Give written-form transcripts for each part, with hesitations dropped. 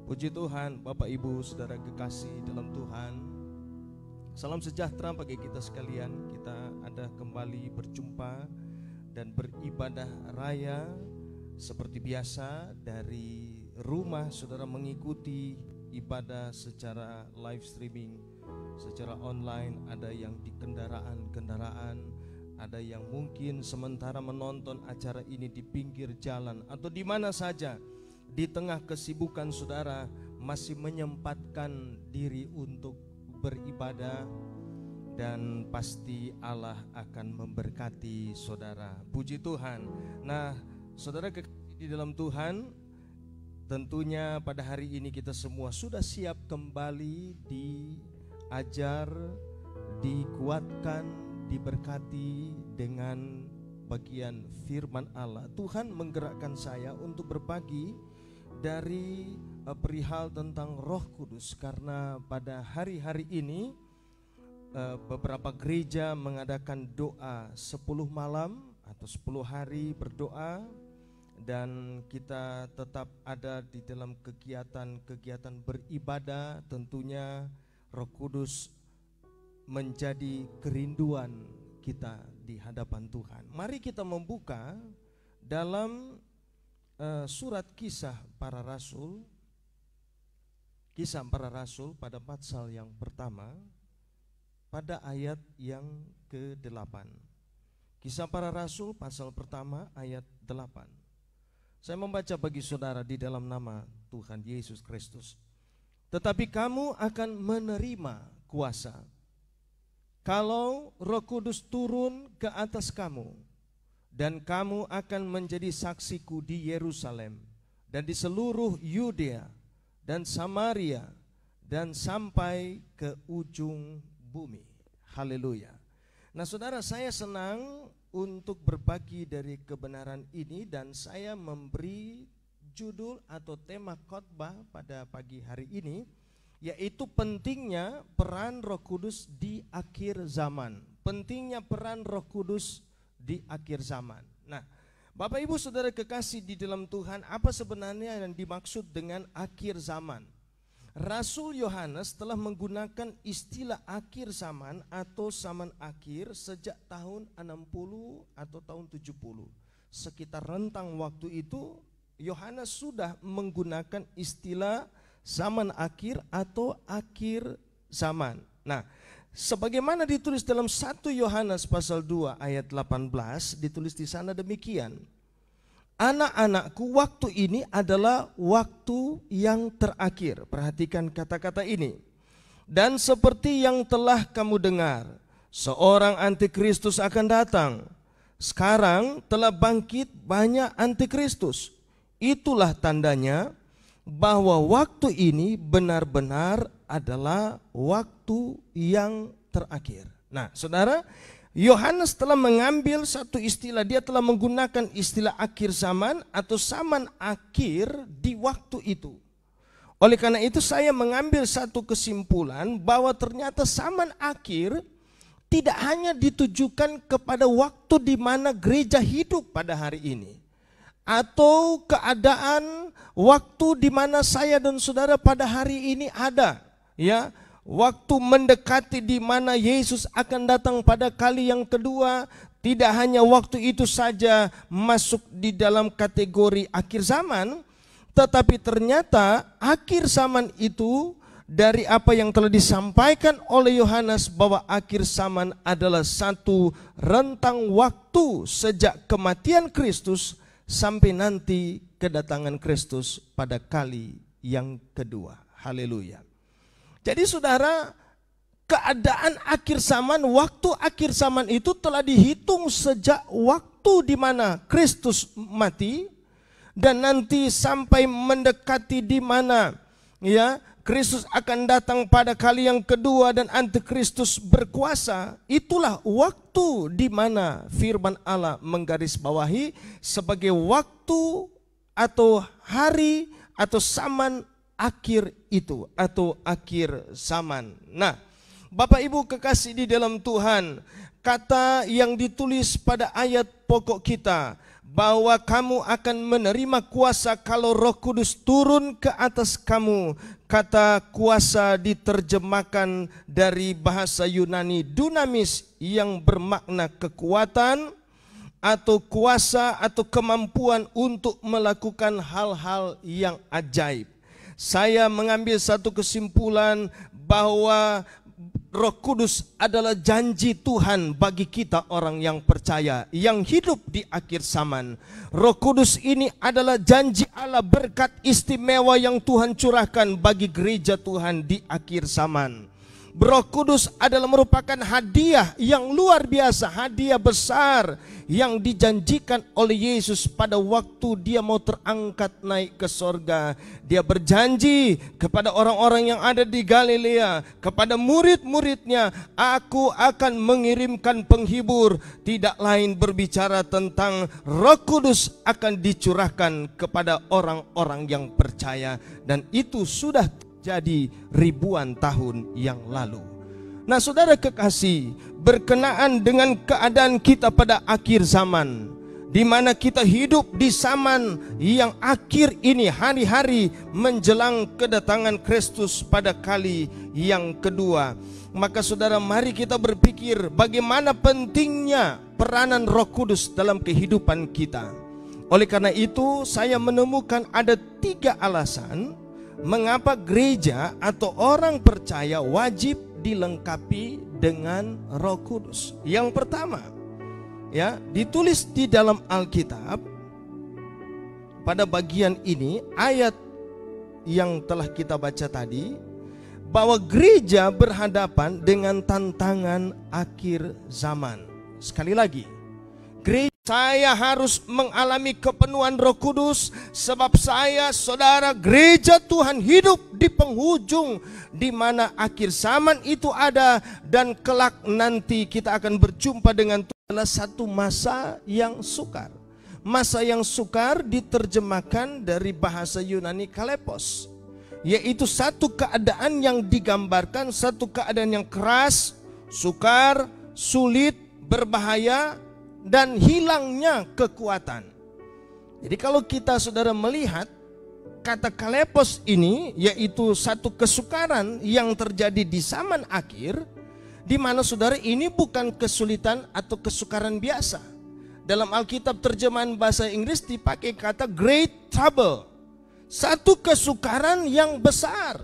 Puji Tuhan, Bapak Ibu, Saudara kekasih dalam Tuhan. Salam sejahtera bagi kita sekalian. Kita ada kembali berjumpa dan beribadah raya seperti biasa dari rumah saudara, mengikuti ibadah secara live streaming, secara online. Ada yang di kendaraan-kendaraan, ada yang mungkin sementara menonton acara ini di pinggir jalan atau di mana saja. Di tengah kesibukan saudara masih menyempatkan diri untuk beribadah, dan pasti Allah akan memberkati saudara. Puji Tuhan. Nah, saudara di dalam Tuhan, tentunya pada hari ini kita semua sudah siap kembali diajar, dikuatkan, diberkati dengan bagian firman Allah. Tuhan menggerakkan saya untuk berbagi dari perihal tentang Roh Kudus, karena pada hari-hari ini beberapa gereja mengadakan doa 10 malam atau 10 hari berdoa, dan kita tetap ada di dalam kegiatan-kegiatan beribadah. Tentunya Roh Kudus menjadi kerinduan kita di hadapan Tuhan. Mari kita membuka dalam surat Kisah Para Rasul, Kisah Para Rasul pada pasal yang pertama, pada ayat yang ke-8. Kisah Para Rasul pasal pertama ayat 8. Saya membaca bagi saudara di dalam nama Tuhan Yesus Kristus. Tetapi kamu akan menerima kuasa kalau Roh Kudus turun ke atas kamu, dan kamu akan menjadi saksiku di Yerusalem dan di seluruh Yudea dan Samaria dan sampai ke ujung bumi. Haleluya. Nah saudara, saya senang untuk berbagi dari kebenaran ini, dan saya memberi judul atau tema khotbah pada pagi hari ini, yaitu pentingnya peran Roh Kudus di akhir zaman. Pentingnya peran Roh Kudus di akhir zaman. Nah, Bapak Ibu Saudara kekasih di dalam Tuhan, apa sebenarnya yang dimaksud dengan akhir zaman? Rasul Yohanes telah menggunakan istilah akhir zaman atau zaman akhir sejak tahun 60 atau tahun 70. Sekitar rentang waktu itu Yohanes sudah menggunakan istilah zaman akhir atau akhir zaman. Nah, sebagaimana ditulis dalam 1 Yohanes pasal 2 ayat 18, ditulis di sana demikian. Anak-anakku, waktu ini adalah waktu yang terakhir. Perhatikan kata-kata ini. Dan seperti yang telah kamu dengar, seorang antikristus akan datang. Sekarang telah bangkit banyak antikristus. Itulah tandanya bahwa waktu ini benar-benar adalah waktu yang terakhir. Nah, saudara, Yohanes telah mengambil satu istilah, dia telah menggunakan istilah akhir zaman atau zaman akhir di waktu itu. Oleh karena itu saya mengambil satu kesimpulan bahwa ternyata zaman akhir tidak hanya ditujukan kepada waktu di mana gereja hidup pada hari ini, atau keadaan waktu di mana saya dan saudara pada hari ini ada, ya. Waktu mendekati di mana Yesus akan datang pada kali yang kedua. Tidak hanya waktu itu saja masuk di dalam kategori akhir zaman, tetapi ternyata akhir zaman itu dari apa yang telah disampaikan oleh Yohanes, bahwa akhir zaman adalah satu rentang waktu sejak kematian Kristus sampai nanti kedatangan Kristus pada kali yang kedua. Haleluya. Jadi saudara, keadaan akhir zaman, waktu akhir zaman itu telah dihitung sejak waktu di mana Kristus mati, dan nanti sampai mendekati di mana ya Kristus akan datang pada kali yang kedua dan antikristus berkuasa. Itulah waktu di mana firman Allah menggarisbawahi sebagai waktu atau hari atau zaman akhir itu, atau akhir zaman. Nah, Bapak Ibu kekasih di dalam Tuhan, kata yang ditulis pada ayat pokok kita, bahwa kamu akan menerima kuasa kalau Roh Kudus turun ke atas kamu. Kata kuasa diterjemahkan dari bahasa Yunani dunamis yang bermakna kekuatan atau kuasa atau kemampuan untuk melakukan hal-hal yang ajaib. Saya mengambil satu kesimpulan bahwa Roh Kudus adalah janji Tuhan bagi kita orang yang percaya, yang hidup di akhir zaman. Roh Kudus ini adalah janji Allah, berkat istimewa yang Tuhan curahkan bagi gereja Tuhan di akhir zaman. Roh Kudus adalah merupakan hadiah yang luar biasa, hadiah besar yang dijanjikan oleh Yesus pada waktu dia mau terangkat naik ke sorga. Dia berjanji kepada orang-orang yang ada di Galilea, kepada murid-muridnya, aku akan mengirimkan penghibur. Tidak lain berbicara tentang Roh Kudus akan dicurahkan kepada orang-orang yang percaya. Dan itu sudah jadi ribuan tahun yang lalu. Nah, saudara kekasih, berkenaan dengan keadaan kita pada akhir zaman, di mana kita hidup di zaman yang akhir ini, hari-hari menjelang kedatangan Kristus pada kali yang kedua, maka saudara, mari kita berpikir bagaimana pentingnya peranan Roh Kudus dalam kehidupan kita. Oleh karena itu, saya menemukan ada 3 alasan mengapa gereja atau orang percaya wajib dilengkapi dengan Roh Kudus. Yang pertama, ya, ditulis di dalam Alkitab pada bagian ini, ayat yang telah kita baca tadi, bahwa gereja berhadapan dengan tantangan akhir zaman. Sekali lagi, saya harus mengalami kepenuhan Roh Kudus, sebab saya, saudara, gereja Tuhan hidup di penghujung di mana akhir zaman itu ada, dan kelak nanti kita akan berjumpa dengan Tuhan. Adalah satu masa yang sukar. Masa yang sukar diterjemahkan dari bahasa Yunani kalepos, yaitu satu keadaan yang digambarkan, satu keadaan yang keras, sukar, sulit, berbahaya, dan hilangnya kekuatan. Jadi kalau kita, saudara, melihat kata kalepos ini, yaitu satu kesukaran yang terjadi di zaman akhir, di mana, saudara, ini bukan kesulitan atau kesukaran biasa. Dalam Alkitab terjemahan bahasa Inggris dipakai kata great trouble, satu kesukaran yang besar,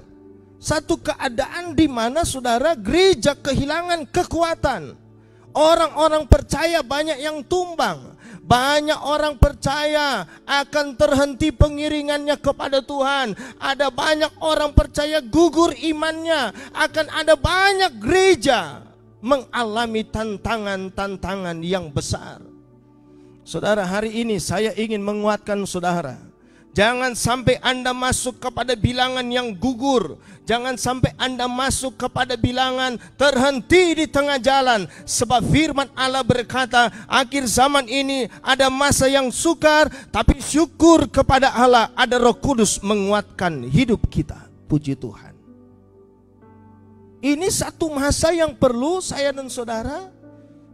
satu keadaan di mana, saudara, gereja kehilangan kekuatan. Orang-orang percaya banyak yang tumbang. Banyak orang percaya akan terhenti pengiringannya kepada Tuhan. Ada banyak orang percaya gugur imannya. Akan ada banyak gereja mengalami tantangan-tantangan yang besar. Saudara, hari ini saya ingin menguatkan saudara. Jangan sampai Anda masuk kepada bilangan yang gugur. Jangan sampai Anda masuk kepada bilangan terhenti di tengah jalan. Sebab firman Allah berkata, akhir zaman ini ada masa yang sukar, tapi syukur kepada Allah ada Roh Kudus menguatkan hidup kita. Puji Tuhan. Ini satu masa yang perlu saya dan saudara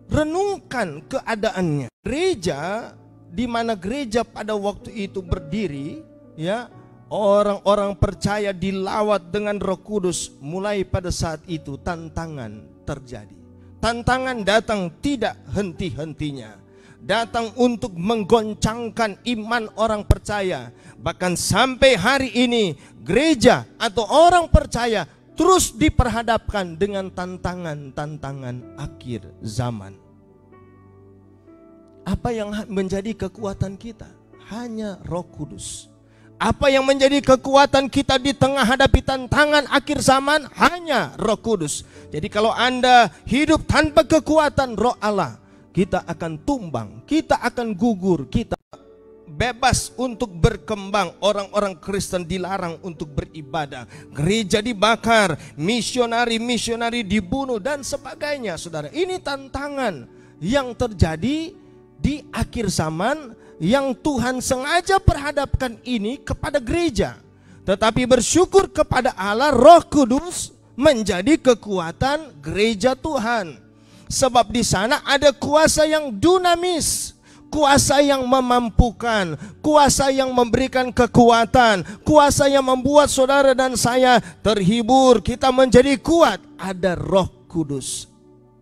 renungkan keadaannya. Gereja, di mana gereja pada waktu itu berdiri, ya, orang-orang percaya dilawat dengan Roh Kudus. Mulai pada saat itu tantangan terjadi. Tantangan datang tidak henti-hentinya. Datang untuk menggoncangkan iman orang percaya. Bahkan sampai hari ini gereja atau orang percaya terus diperhadapkan dengan tantangan-tantangan akhir zaman. Apa yang menjadi kekuatan kita? Hanya Roh Kudus. Apa yang menjadi kekuatan kita di tengah hadapi tantangan akhir zaman? Hanya Roh Kudus. Jadi kalau Anda hidup tanpa kekuatan Roh Allah, kita akan tumbang, kita akan gugur, kita bebas untuk berkembang. Orang-orang Kristen dilarang untuk beribadah, gereja dibakar, misionari dibunuh dan sebagainya. Saudara, ini tantangan yang terjadi di akhir zaman yang Tuhan sengaja perhadapkan ini kepada gereja. Tetapi bersyukur kepada Allah, Roh Kudus menjadi kekuatan gereja Tuhan. Sebab di sana ada kuasa yang dunamis, kuasa yang memampukan, kuasa yang memberikan kekuatan, kuasa yang membuat saudara dan saya terhibur, kita menjadi kuat. Ada Roh Kudus.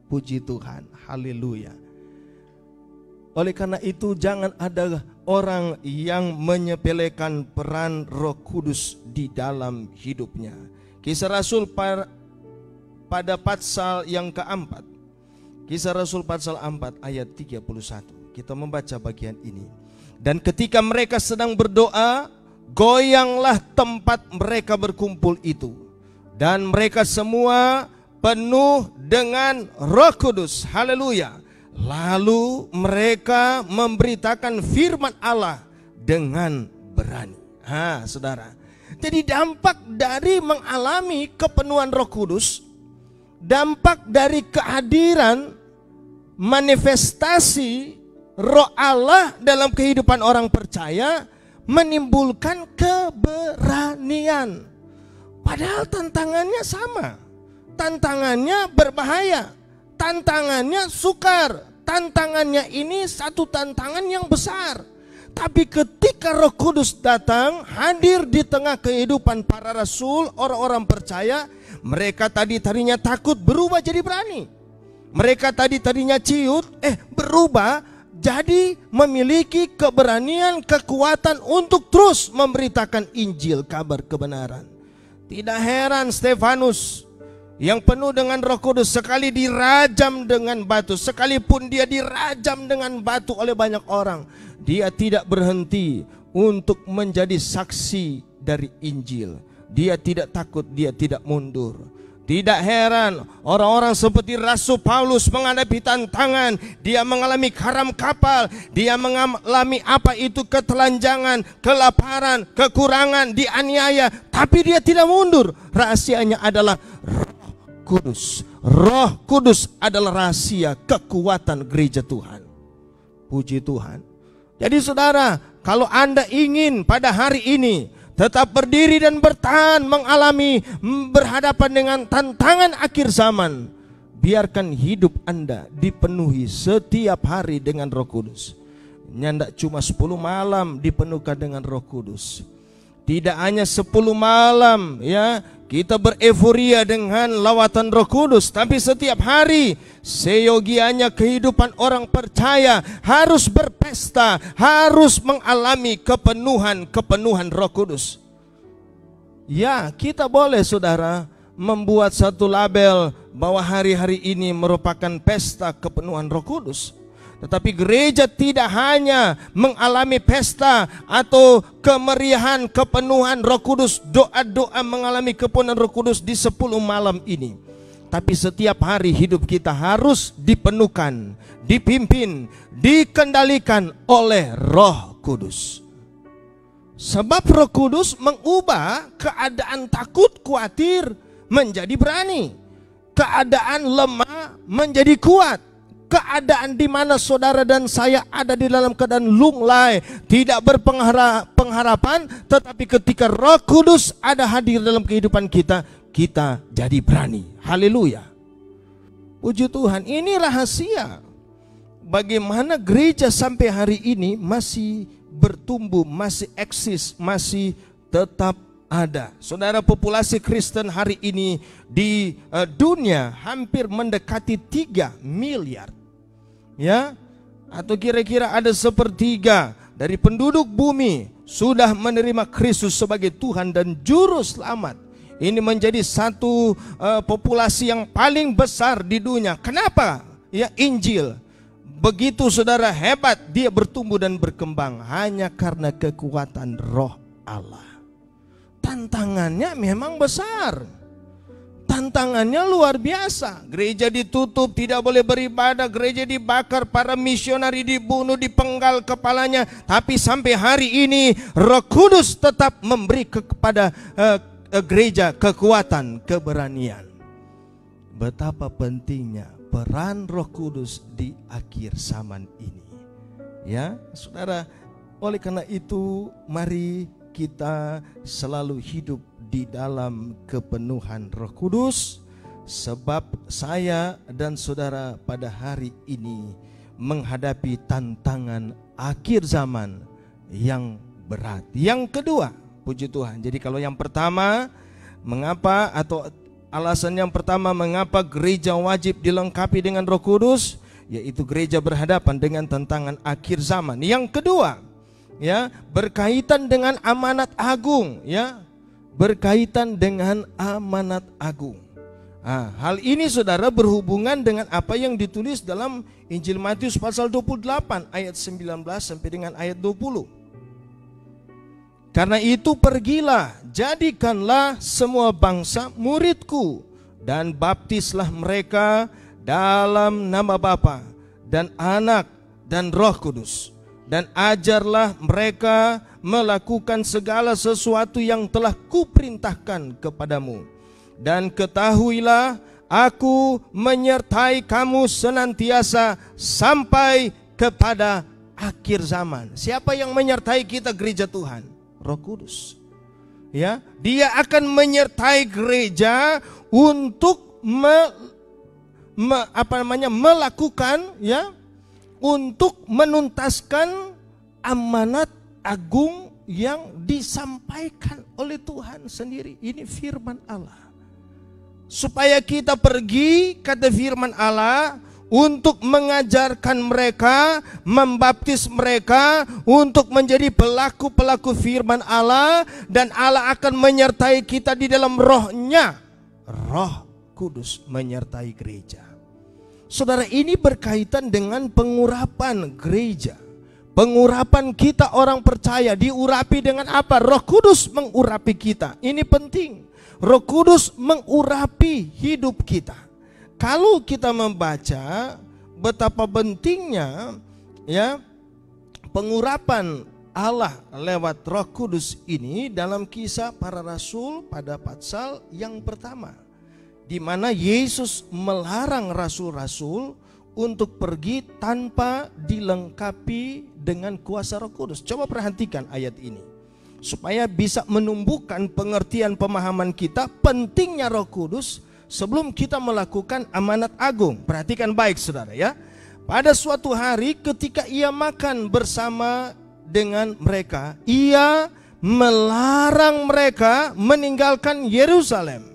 Puji Tuhan, haleluya. Oleh karena itu jangan ada orang yang menyepelekan peran Roh Kudus di dalam hidupnya. Kisah Rasul pada pasal yang keempat, Kisah Rasul pasal 4 ayat 31. Kita membaca bagian ini. Dan ketika mereka sedang berdoa, goyanglah tempat mereka berkumpul itu, dan mereka semua penuh dengan Roh Kudus. Haleluya. Lalu mereka memberitakan firman Allah dengan berani. Saudara. Jadi dampak dari mengalami kepenuhan Roh Kudus, dampak dari kehadiran manifestasi Roh Allah dalam kehidupan orang percaya menimbulkan keberanian. Padahal tantangannya sama. Tantangannya berbahaya. Tantangannya sukar. Tantangannya ini satu tantangan yang besar. Tapi ketika Roh Kudus datang, hadir di tengah kehidupan para rasul, orang-orang percaya, mereka tadinya takut berubah jadi berani. Mereka tadinya ciut, berubah jadi memiliki keberanian, kekuatan untuk terus memberitakan Injil, kabar kebenaran. Tidak heran Stefanus yang penuh dengan Roh Kudus sekali dirajam dengan batu, sekalipun dia dirajam dengan batu oleh banyak orang, dia tidak berhenti untuk menjadi saksi dari Injil. Dia tidak takut, dia tidak mundur. Tidak heran orang-orang seperti Rasul Paulus menghadapi tantangan. Dia mengalami karam kapal, dia mengalami apa itu ketelanjangan, kelaparan, kekurangan, dianiaya, tapi dia tidak mundur. Rahasianya adalah Roh Kudus. Roh Kudus adalah rahasia kekuatan gereja Tuhan. Puji Tuhan. Jadi saudara, kalau Anda ingin pada hari ini tetap berdiri dan bertahan mengalami berhadapan dengan tantangan akhir zaman, biarkan hidup Anda dipenuhi setiap hari dengan Roh Kudus. Tidak cuma 10 malam dipenuhkan dengan Roh Kudus. Tidak hanya 10 malam ya kita bereforia dengan lawatan Roh Kudus, tapi setiap hari seyogianya kehidupan orang percaya harus berpesta, harus mengalami kepenuhan Roh Kudus. Ya, kita boleh saudara membuat satu label bahwa hari-hari ini merupakan pesta kepenuhan Roh Kudus. Tetapi gereja tidak hanya mengalami pesta atau kemeriahan kepenuhan Roh Kudus, doa-doa mengalami kepenuhan Roh Kudus di 10 malam ini. Tapi setiap hari hidup kita harus dipenuhkan, dipimpin, dikendalikan oleh Roh Kudus. Sebab Roh Kudus mengubah keadaan takut, khawatir menjadi berani, keadaan lemah menjadi kuat. Keadaan di mana saudara dan saya ada di dalam keadaan lunglai, tidak berpengharapan, tetapi ketika Roh Kudus ada hadir dalam kehidupan kita, kita jadi berani. Haleluya. Puji Tuhan, ini rahasia bagaimana gereja sampai hari ini masih bertumbuh, masih eksis, masih tetap ada. Saudara, populasi Kristen hari ini di dunia hampir mendekati 3 miliar. Ya, atau kira-kira ada 1/3 dari penduduk bumi sudah menerima Kristus sebagai Tuhan dan Juru Selamat. Ini menjadi satu populasi yang paling besar di dunia. Kenapa? Ya, Injil begitu saudara hebat, dia bertumbuh dan berkembang hanya karena kekuatan Roh Allah. Tantangannya memang besar. Tantangannya luar biasa. Gereja ditutup, tidak boleh beribadah, gereja dibakar, para misionari dibunuh, dipenggal kepalanya. Tapi sampai hari ini Roh Kudus tetap memberi kepada gereja kekuatan, keberanian. Betapa pentingnya peran Roh Kudus di akhir zaman ini. Ya, saudara, oleh karena itu mari kita selalu hidup di dalam kepenuhan Roh Kudus, sebab saya dan saudara pada hari ini menghadapi tantangan akhir zaman yang berat. Yang kedua, puji Tuhan. Jadi kalau yang pertama, mengapa atau alasan yang pertama mengapa gereja wajib dilengkapi dengan Roh Kudus, yaitu gereja berhadapan dengan tantangan akhir zaman. Yang kedua, ya, berkaitan dengan amanat agung, ya. Berkaitan dengan amanat agung. Hal ini saudara berhubungan dengan apa yang ditulis dalam Injil Matius pasal 28 ayat 19 sampai dengan ayat 20. Karena itu pergilah, jadikanlah semua bangsa muridku, dan baptislah mereka dalam nama Bapa dan Anak dan Roh Kudus, dan ajarlah mereka melakukan segala sesuatu yang telah kuperintahkan kepadamu. Dan ketahuilah, aku menyertai kamu senantiasa sampai kepada akhir zaman. Siapa yang menyertai kita, gereja Tuhan? Roh Kudus. Ya, Dia akan menyertai gereja untuk melakukan, ya, untuk menuntaskan amanat agung yang disampaikan oleh Tuhan sendiri. Ini firman Allah. Supaya kita pergi, kata firman Allah, untuk mengajarkan mereka, membaptis mereka, untuk menjadi pelaku-pelaku firman Allah. Dan Allah akan menyertai kita di dalam rohnya. Roh Kudus menyertai gereja. Saudara, ini berkaitan dengan pengurapan gereja. Pengurapan kita orang percaya diurapi dengan apa? Roh Kudus mengurapi kita. Ini penting. Roh Kudus mengurapi hidup kita. Kalau kita membaca betapa pentingnya, ya, pengurapan Allah lewat Roh Kudus ini dalam Kisah Para Rasul pada pasal yang pertama, di mana Yesus melarang rasul-rasul untuk pergi tanpa dilengkapi dengan kuasa Roh Kudus. Coba perhatikan ayat ini, supaya bisa menumbuhkan pengertian pemahaman kita pentingnya Roh Kudus sebelum kita melakukan amanat agung. Perhatikan baik saudara, ya. Pada suatu hari ketika ia makan bersama dengan mereka, ia melarang mereka meninggalkan Yerusalem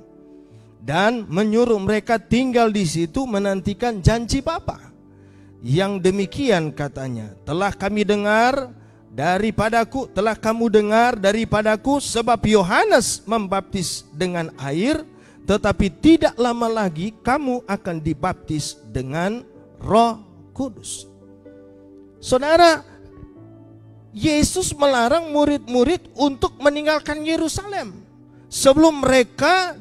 dan menyuruh mereka tinggal di situ menantikan janji Bapa. Yang demikian katanya, telah kamu dengar daripadaku, sebab Yohanes membaptis dengan air, tetapi tidak lama lagi kamu akan dibaptis dengan Roh Kudus. Saudara, Yesus melarang murid-murid untuk meninggalkan Yerusalem sebelum mereka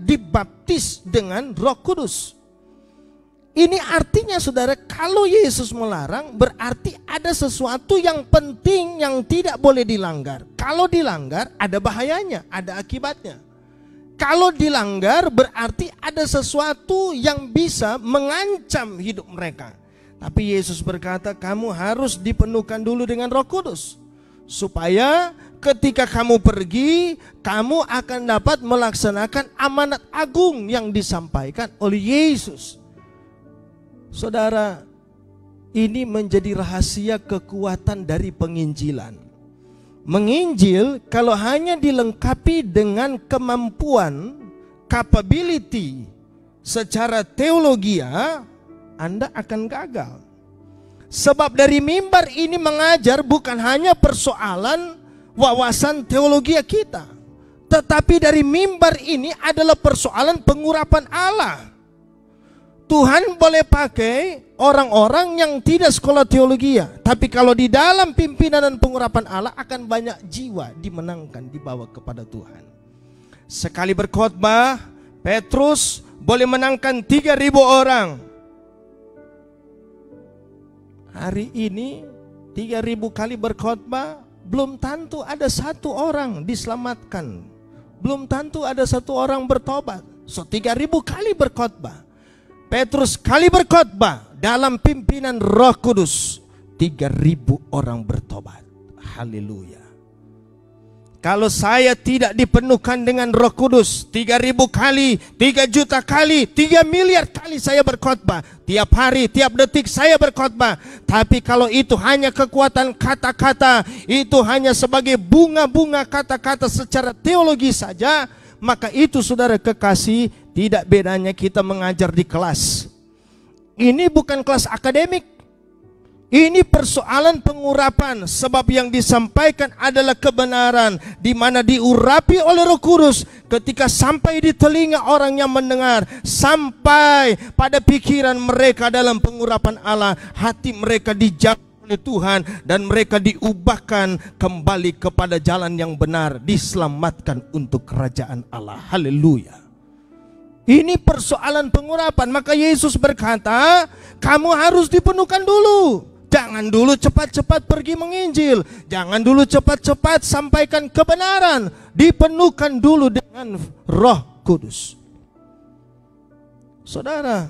dibaptis dengan Roh Kudus. Ini artinya saudara, kalau Yesus melarang berarti ada sesuatu yang penting yang tidak boleh dilanggar. Kalau dilanggar ada bahayanya, ada akibatnya. Kalau dilanggar berarti ada sesuatu yang bisa mengancam hidup mereka. Tapi Yesus berkata, kamu harus dipenuhkan dulu dengan Roh Kudus, supaya ketika kamu pergi, kamu akan dapat melaksanakan amanat agung yang disampaikan oleh Yesus. Saudara, ini menjadi rahasia kekuatan dari penginjilan. Menginjil kalau hanya dilengkapi dengan kemampuan, capability secara teologia, Anda akan gagal. Sebab dari mimbar ini mengajar bukan hanya persoalan wawasan teologi kita, tetapi dari mimbar ini adalah persoalan pengurapan Allah. Tuhan boleh pakai orang-orang yang tidak sekolah teologi, tapi kalau di dalam pimpinan dan pengurapan Allah akan banyak jiwa dimenangkan, dibawa kepada Tuhan. Sekali berkhotbah, Petrus boleh menangkan 3.000 orang. Hari ini 3.000 kali berkhotbah, belum tentu ada satu orang diselamatkan, belum tentu ada satu orang bertobat. 3.000 kali berkhotbah, Petrus kali berkhotbah dalam pimpinan Roh Kudus, 3.000 orang bertobat. Haleluya. Kalau saya tidak dipenuhkan dengan Roh Kudus, 3.000 kali, 3 juta kali, 3 miliar kali saya berkhotbah. Tiap hari, tiap detik saya berkhotbah. Tapi kalau itu hanya kekuatan kata-kata, itu hanya sebagai bunga-bunga kata-kata secara teologi saja, maka itu saudara kekasih, tidak bedanya kita mengajar di kelas. Ini bukan kelas akademik. Ini persoalan pengurapan, sebab yang disampaikan adalah kebenaran, di mana diurapi oleh Roh Kudus ketika sampai di telinga orang yang mendengar, sampai pada pikiran mereka dalam pengurapan Allah, hati mereka dijangkau oleh Tuhan dan mereka diubahkan kembali kepada jalan yang benar, diselamatkan untuk kerajaan Allah. Haleluya. Ini persoalan pengurapan. Maka Yesus berkata, kamu harus dipenuhkan dulu. Jangan dulu cepat-cepat pergi menginjil. Jangan dulu cepat-cepat sampaikan kebenaran. Dipenuhkan dulu dengan Roh Kudus. Saudara,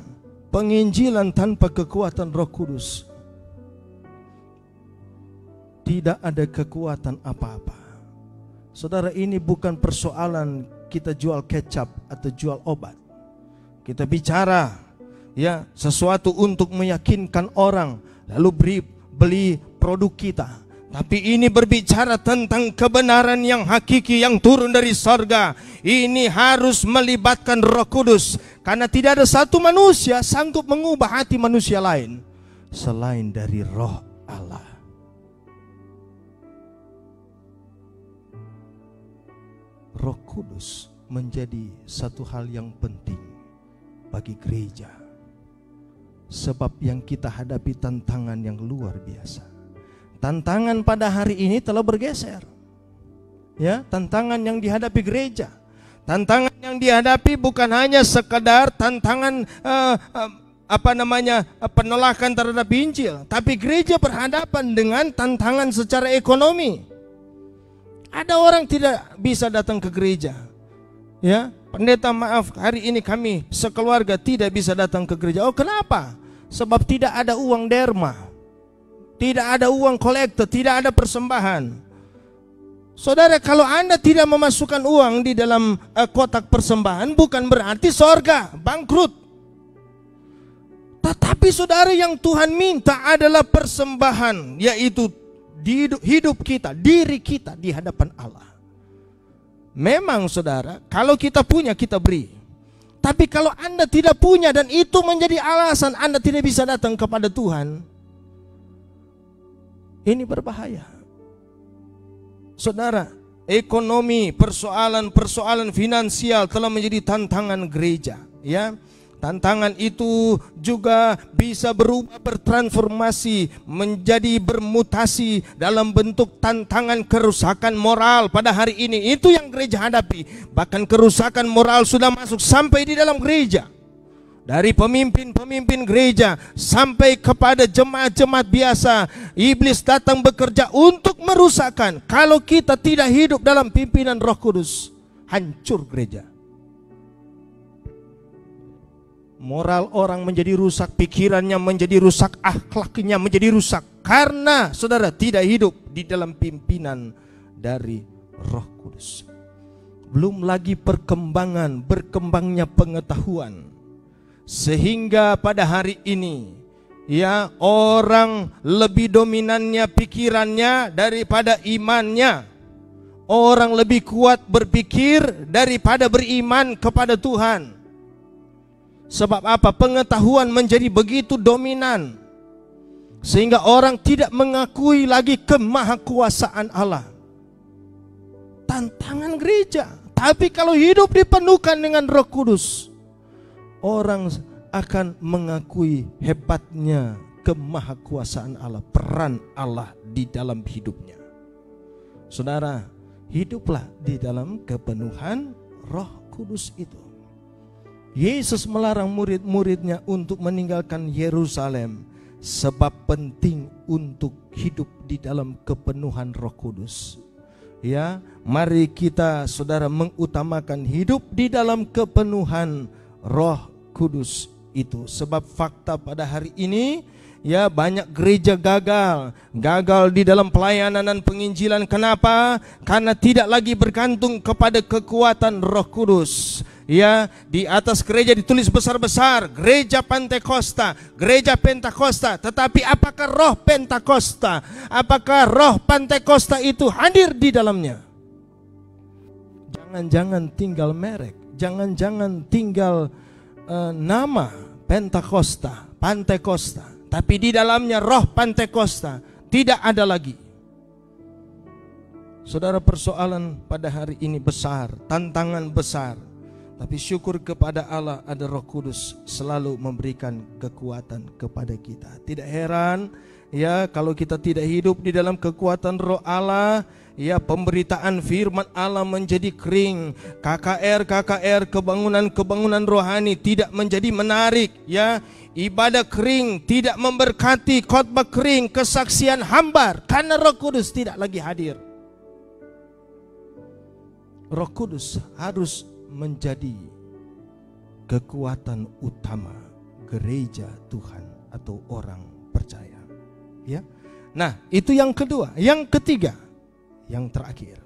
penginjilan tanpa kekuatan Roh Kudus, tidak ada kekuatan apa-apa. Saudara, ini bukan persoalan kita jual kecap atau jual obat. Kita bicara ya sesuatu untuk meyakinkan orang, lalu beli produk kita. Tapi ini berbicara tentang kebenaran yang hakiki yang turun dari sorga. Ini harus melibatkan Roh Kudus, karena tidak ada satu manusia sanggup mengubah hati manusia lain selain dari Roh Allah. Roh Kudus menjadi satu hal yang penting bagi gereja. Sebab yang kita hadapi tantangan yang luar biasa. Tantangan pada hari ini telah bergeser. Ya, tantangan yang dihadapi gereja, tantangan yang dihadapi bukan hanya sekadar tantangan penolakan terhadap Injil, tapi gereja berhadapan dengan tantangan secara ekonomi. Ada orang tidak bisa datang ke gereja. Ya, pendeta, maaf, hari ini kami sekeluarga tidak bisa datang ke gereja. Oh, kenapa? Sebab tidak ada uang derma, tidak ada uang kolektor, tidak ada persembahan. Saudara, kalau Anda tidak memasukkan uang di dalam kotak persembahan, bukan berarti sorga bangkrut. Tetapi saudara, yang Tuhan minta adalah persembahan, yaitu hidup kita, diri kita di hadapan Allah. Memang saudara, kalau kita punya kita beri. Tapi kalau Anda tidak punya dan itu menjadi alasan Anda tidak bisa datang kepada Tuhan, ini berbahaya. Saudara, ekonomi, persoalan finansial telah menjadi tantangan gereja, ya. Tantangan itu juga bisa berubah, bertransformasi, menjadi bermutasi dalam bentuk tantangan kerusakan moral pada hari ini. Itu yang gereja hadapi. Bahkan kerusakan moral sudah masuk sampai di dalam gereja. Dari pemimpin-pemimpin gereja sampai kepada jemaat-jemaat biasa, iblis datang bekerja untuk merusakkan. Kalau kita tidak hidup dalam pimpinan Roh Kudus, hancur gereja. Moral orang menjadi rusak, pikirannya menjadi rusak, akhlaknya menjadi rusak, karena saudara tidak hidup di dalam pimpinan dari Roh Kudus. Belum lagi berkembangnya pengetahuan, sehingga pada hari ini ya orang lebih dominannya pikirannya daripada imannya. Orang lebih kuat berpikir daripada beriman kepada Tuhan. Sebab apa? Pengetahuan menjadi begitu dominan, sehingga orang tidak mengakui lagi kemahakuasaan Allah. Tantangan gereja. Tapi kalau hidup dipenuhkan dengan Roh Kudus, orang akan mengakui hebatnya kemahakuasaan Allah, peran Allah di dalam hidupnya. Saudara, hiduplah di dalam kepenuhan Roh Kudus itu. Yesus melarang murid-muridnya untuk meninggalkan Yerusalem, sebab penting untuk hidup di dalam kepenuhan Roh Kudus. Ya, mari kita saudara mengutamakan hidup di dalam kepenuhan Roh Kudus itu. Sebab fakta pada hari ini Ya, banyak gereja gagal di dalam pelayanan dan penginjilan. Kenapa? Karena tidak lagi bergantung kepada kekuatan Roh Kudus. Ya, di atas gereja ditulis besar-besar gereja Pentakosta, gereja Pentakosta. Tetapi apakah roh Pentakosta, apakah roh Pentakosta itu hadir di dalamnya? Jangan-jangan tinggal merek, jangan-jangan tinggal nama Pentakosta, Pantekosta, tapi di dalamnya roh Pantekosta tidak ada lagi. Saudara, persoalan pada hari ini besar, tantangan besar. Tapi syukur kepada Allah ada Roh Kudus selalu memberikan kekuatan kepada kita. Tidak heran ya kalau kita tidak hidup di dalam kekuatan Roh Allah, ya pemberitaan firman Allah menjadi kering. KKR kebangunan rohani tidak menjadi menarik, ya. Ibadah kering, tidak memberkati, khotbah kering, kesaksian hambar karena Roh Kudus tidak lagi hadir. Roh Kudus harus menjadi kekuatan utama gereja Tuhan atau orang percaya, ya. Nah, itu yang kedua. Yang ketiga, yang terakhir,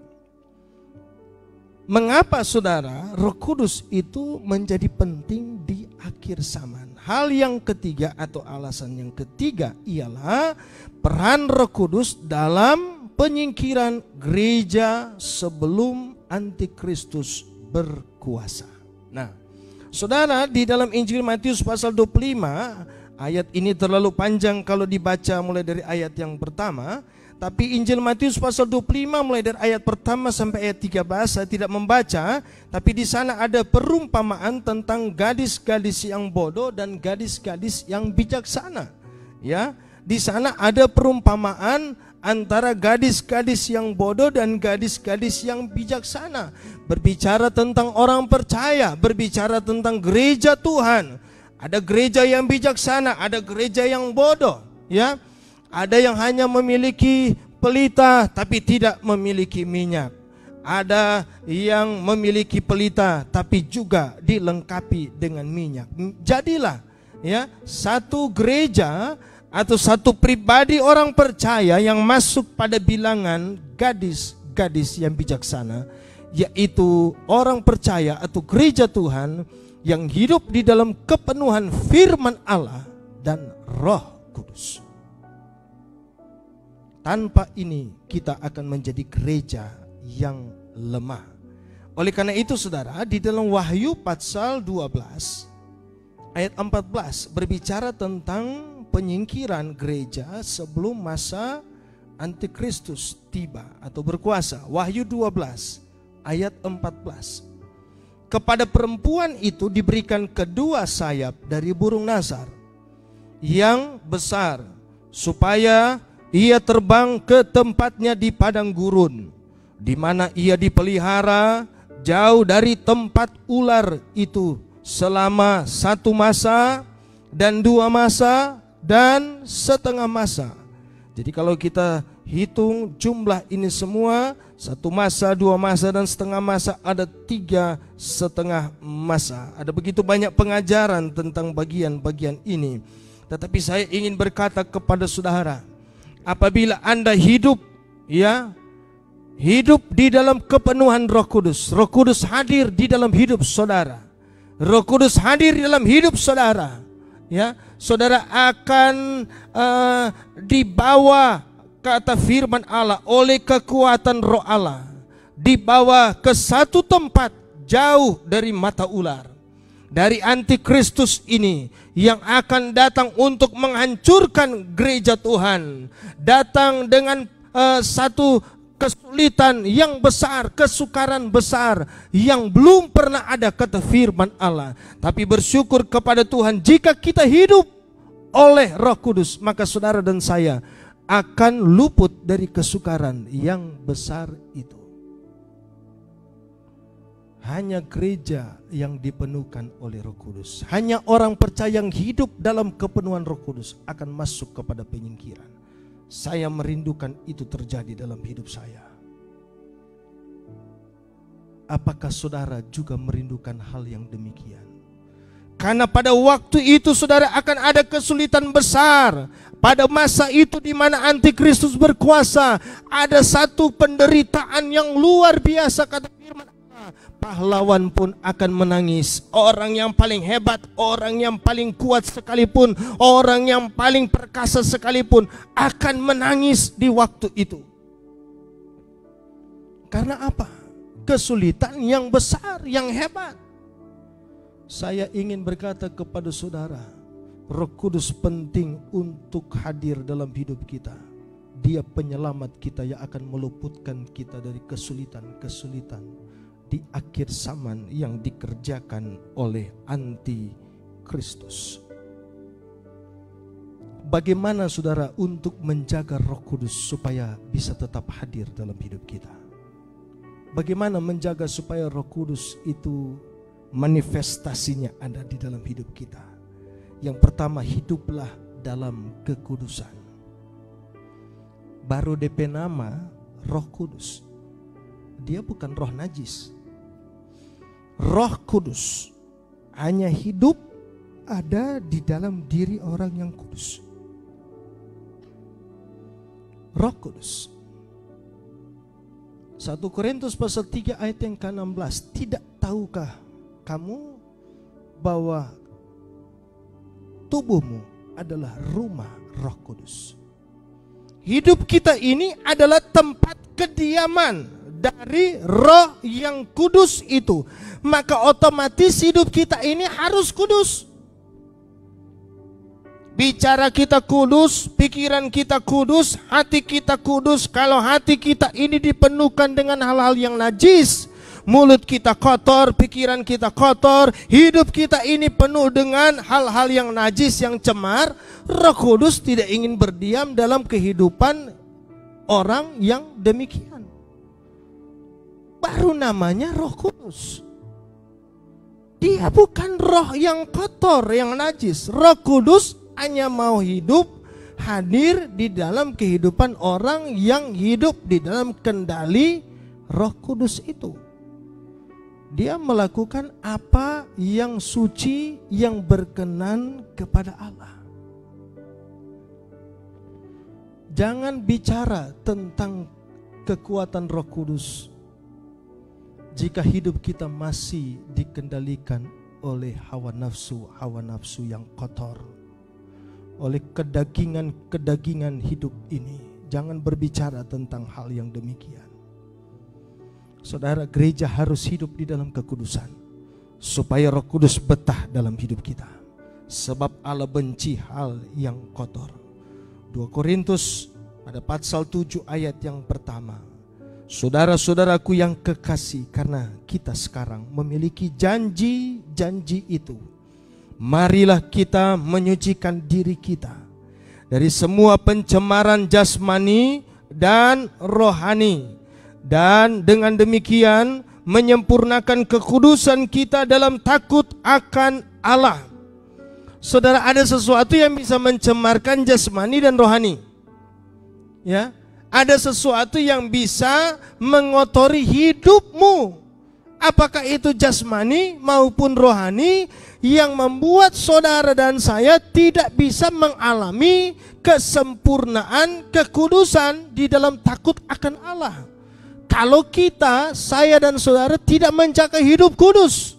mengapa saudara Roh Kudus itu menjadi penting di akhir zaman? Hal yang ketiga atau alasan yang ketiga ialah peran Roh Kudus dalam penyingkiran gereja sebelum Antikristus berkuasa. Nah, saudara, di dalam Injil Matius pasal 25, ayat ini terlalu panjang kalau dibaca mulai dari ayat yang pertama. Tapi Injil Matius pasal 25 mulai dari ayat pertama sampai ayat 13 saya tidak membaca. Tapi di sana ada perumpamaan tentang gadis-gadis yang bodoh dan gadis-gadis yang bijaksana. Ya, di sana ada perumpamaan antara gadis-gadis yang bodoh dan gadis-gadis yang bijaksana. Berbicara tentang orang percaya, berbicara tentang gereja Tuhan. Ada gereja yang bijaksana, ada gereja yang bodoh, ya. Ada yang hanya memiliki pelita tapi tidak memiliki minyak. Ada yang memiliki pelita tapi juga dilengkapi dengan minyak. Jadilah, ya, satu gereja atau satu pribadi orang percaya yang masuk pada bilangan gadis-gadis yang bijaksana, yaitu orang percaya atau gereja Tuhan yang hidup di dalam kepenuhan firman Allah dan Roh Kudus. Tanpa ini kita akan menjadi gereja yang lemah. Oleh karena itu saudara, di dalam Wahyu pasal 12 ayat 14 berbicara tentang penyingkiran gereja sebelum masa Antikristus tiba atau berkuasa. Wahyu 12 ayat 14. Kepada perempuan itu diberikan kedua sayap dari burung Nazar yang besar, supaya ia terbang ke tempatnya di padang gurun, di mana ia dipelihara jauh dari tempat ular itu selama 1 masa dan 2 masa dan setengah masa. Jadi kalau kita hitung jumlah ini semua, 1 masa, 2 masa dan setengah masa, ada 3,5 masa. Ada begitu banyak pengajaran tentang bagian-bagian ini. Tetapi saya ingin berkata kepada saudara, apabila Anda hidup, ya, hidup di dalam kepenuhan Roh Kudus, Roh Kudus hadir di dalam hidup saudara, Roh Kudus hadir di dalam hidup saudara, ya, saudara akan dibawa, kata firman Allah, oleh kekuatan Roh Allah, dibawa ke satu tempat jauh dari mata ular, dari Antikristus ini yang akan datang untuk menghancurkan gereja Tuhan, datang dengan satu kesulitan yang besar, kesukaran besar yang belum pernah ada, kata firman Allah. Tapi bersyukur kepada Tuhan, jika kita hidup oleh Roh Kudus, maka saudara dan saya akan luput dari kesukaran yang besar itu. Hanya gereja yang dipenuhkan oleh Roh Kudus, hanya orang percaya yang hidup dalam kepenuhan Roh Kudus akan masuk kepada penyingkiran. Saya merindukan itu terjadi dalam hidup saya. Apakah saudara juga merindukan hal yang demikian? Karena pada waktu itu saudara akan ada kesulitan besar. Pada masa itu di mana antikristus berkuasa, ada satu penderitaan yang luar biasa, kata firman Allah. Pahlawan pun akan menangis. Orang yang paling hebat, orang yang paling kuat sekalipun, orang yang paling perkasa sekalipun akan menangis di waktu itu. Karena apa? Kesulitan yang besar, yang hebat. Saya ingin berkata kepada saudara, Roh Kudus penting untuk hadir dalam hidup kita. Dia penyelamat kita yang akan meluputkan kita dari kesulitan-kesulitan di akhir zaman yang dikerjakan oleh antikristus. Bagaimana saudara untuk menjaga Roh Kudus supaya bisa tetap hadir dalam hidup kita? Bagaimana menjaga supaya Roh Kudus itu manifestasinya ada di dalam hidup kita? Yang pertama, hiduplah dalam kekudusan. Baru DP nama Roh Kudus. Dia bukan roh najis. Roh Kudus hanya hidup ada di dalam diri orang yang kudus. Roh Kudus. 1 Korintus pasal 3 ayat yang ke-16. Tidak tahukah kamu bahwa tubuhmu adalah rumah Roh Kudus? Hidup kita ini adalah tempat kediaman dari Roh yang kudus itu. Maka otomatis hidup kita ini harus kudus. Bicara kita kudus, pikiran kita kudus, hati kita kudus. Kalau hati kita ini dipenuhkan dengan hal-hal yang najis, mulut kita kotor, pikiran kita kotor, hidup kita ini penuh dengan hal-hal yang najis, yang cemar, Roh Kudus tidak ingin berdiam dalam kehidupan orang yang demikian. Baru namanya Roh Kudus. Dia bukan roh yang kotor, yang najis. Roh Kudus hanya mau hidup, hadir di dalam kehidupan orang yang hidup di dalam kendali Roh Kudus itu. Dia melakukan apa yang suci, yang berkenan kepada Allah. Jangan bicara tentang kekuatan Roh Kudus jika hidup kita masih dikendalikan oleh hawa nafsu yang kotor, oleh kedagingan hidup ini. Jangan berbicara tentang hal yang demikian. Saudara, gereja harus hidup di dalam kekudusan supaya Roh Kudus betah dalam hidup kita. Sebab Allah benci hal yang kotor. 2 Korintus pada pasal 7 ayat yang pertama. Saudara-saudaraku yang kekasih, karena kita sekarang memiliki janji-janji itu, marilah kita menyucikan diri kita dari semua pencemaran jasmani dan rohani, dan dengan demikian menyempurnakan kekudusan kita dalam takut akan Allah. Saudara, ada sesuatu yang bisa mencemarkan jasmani dan rohani. Ya, ada sesuatu yang bisa mengotori hidupmu. Apakah itu jasmani maupun rohani, yang membuat saudara dan saya tidak bisa mengalami kesempurnaan, kekudusan di dalam takut akan Allah. Kalau kita, saya dan saudara tidak menjaga hidup kudus.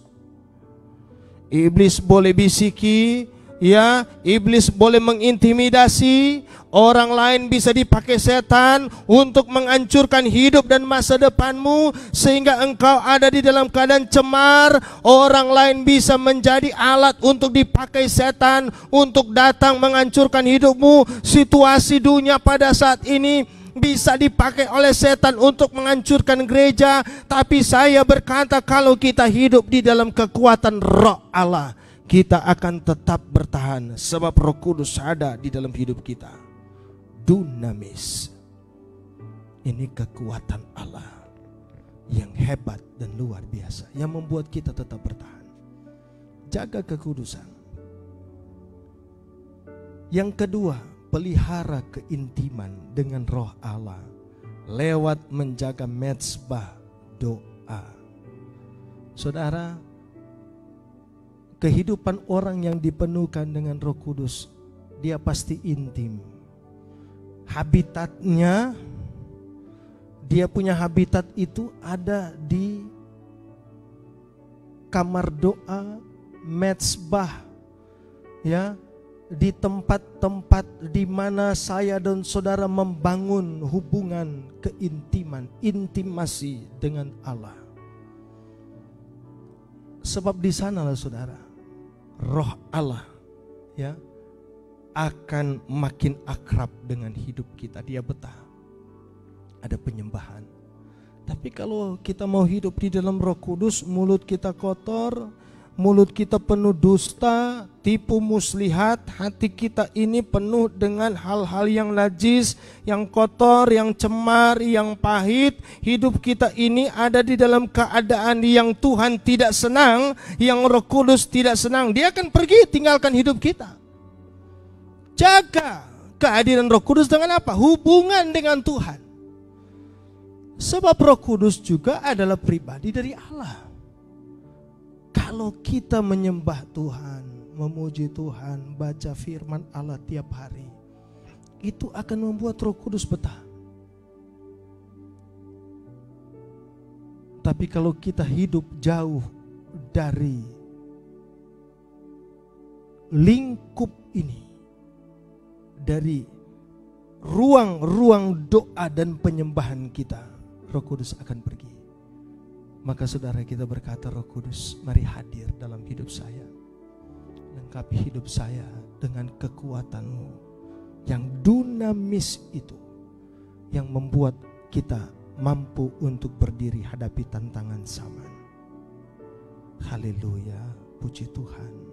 Iblis boleh bisiki, ya, iblis boleh mengintimidasi, orang lain bisa dipakai setan untuk menghancurkan hidup dan masa depanmu sehingga engkau ada di dalam keadaan cemar. Orang lain bisa menjadi alat untuk dipakai setan untuk datang menghancurkan hidupmu. Situasi dunia pada saat ini bisa dipakai oleh setan untuk menghancurkan gereja. Tapi saya berkata, kalau kita hidup di dalam kekuatan Roh Allah, kita akan tetap bertahan, sebab Roh Kudus ada di dalam hidup kita. Dunamis, ini kekuatan Allah yang hebat dan luar biasa, yang membuat kita tetap bertahan. Jaga kekudusan. Yang kedua, pelihara keintiman dengan Roh Allah lewat menjaga mezbah doa. Saudara, kehidupan orang yang dipenuhkan dengan Roh Kudus, dia pasti intim. Habitatnya, dia punya habitat itu ada di kamar doa, mezbah, ya, di tempat-tempat di mana saya dan saudara membangun hubungan keintiman, intimasi dengan Allah. Sebab di sanalah saudara, Roh Allah, ya, akan makin akrab dengan hidup kita. Dia betah. Ada penyembahan. Tapi kalau kita mau hidup di dalam Roh Kudus, mulut kita kotor, mulut kita penuh dusta, tipu muslihat, hati kita ini penuh dengan hal-hal yang najis, yang kotor, yang cemar, yang pahit. Hidup kita ini ada di dalam keadaan yang Tuhan tidak senang, yang Roh Kudus tidak senang. Dia akan pergi tinggalkan hidup kita. Jaga kehadiran Roh Kudus dengan apa? Hubungan dengan Tuhan. Sebab Roh Kudus juga adalah pribadi dari Allah. Kalau kita menyembah Tuhan, memuji Tuhan, baca firman Allah tiap hari, itu akan membuat Roh Kudus betah. Tapi kalau kita hidup jauh dari lingkup ini, dari ruang-ruang doa dan penyembahan kita, Roh Kudus akan pergi. Maka saudara, kita berkata, Roh Kudus, mari hadir dalam hidup saya. Lengkapi hidup saya dengan kekuatan-Mu yang dinamis itu, yang membuat kita mampu untuk berdiri hadapi tantangan zaman. Haleluya, puji Tuhan.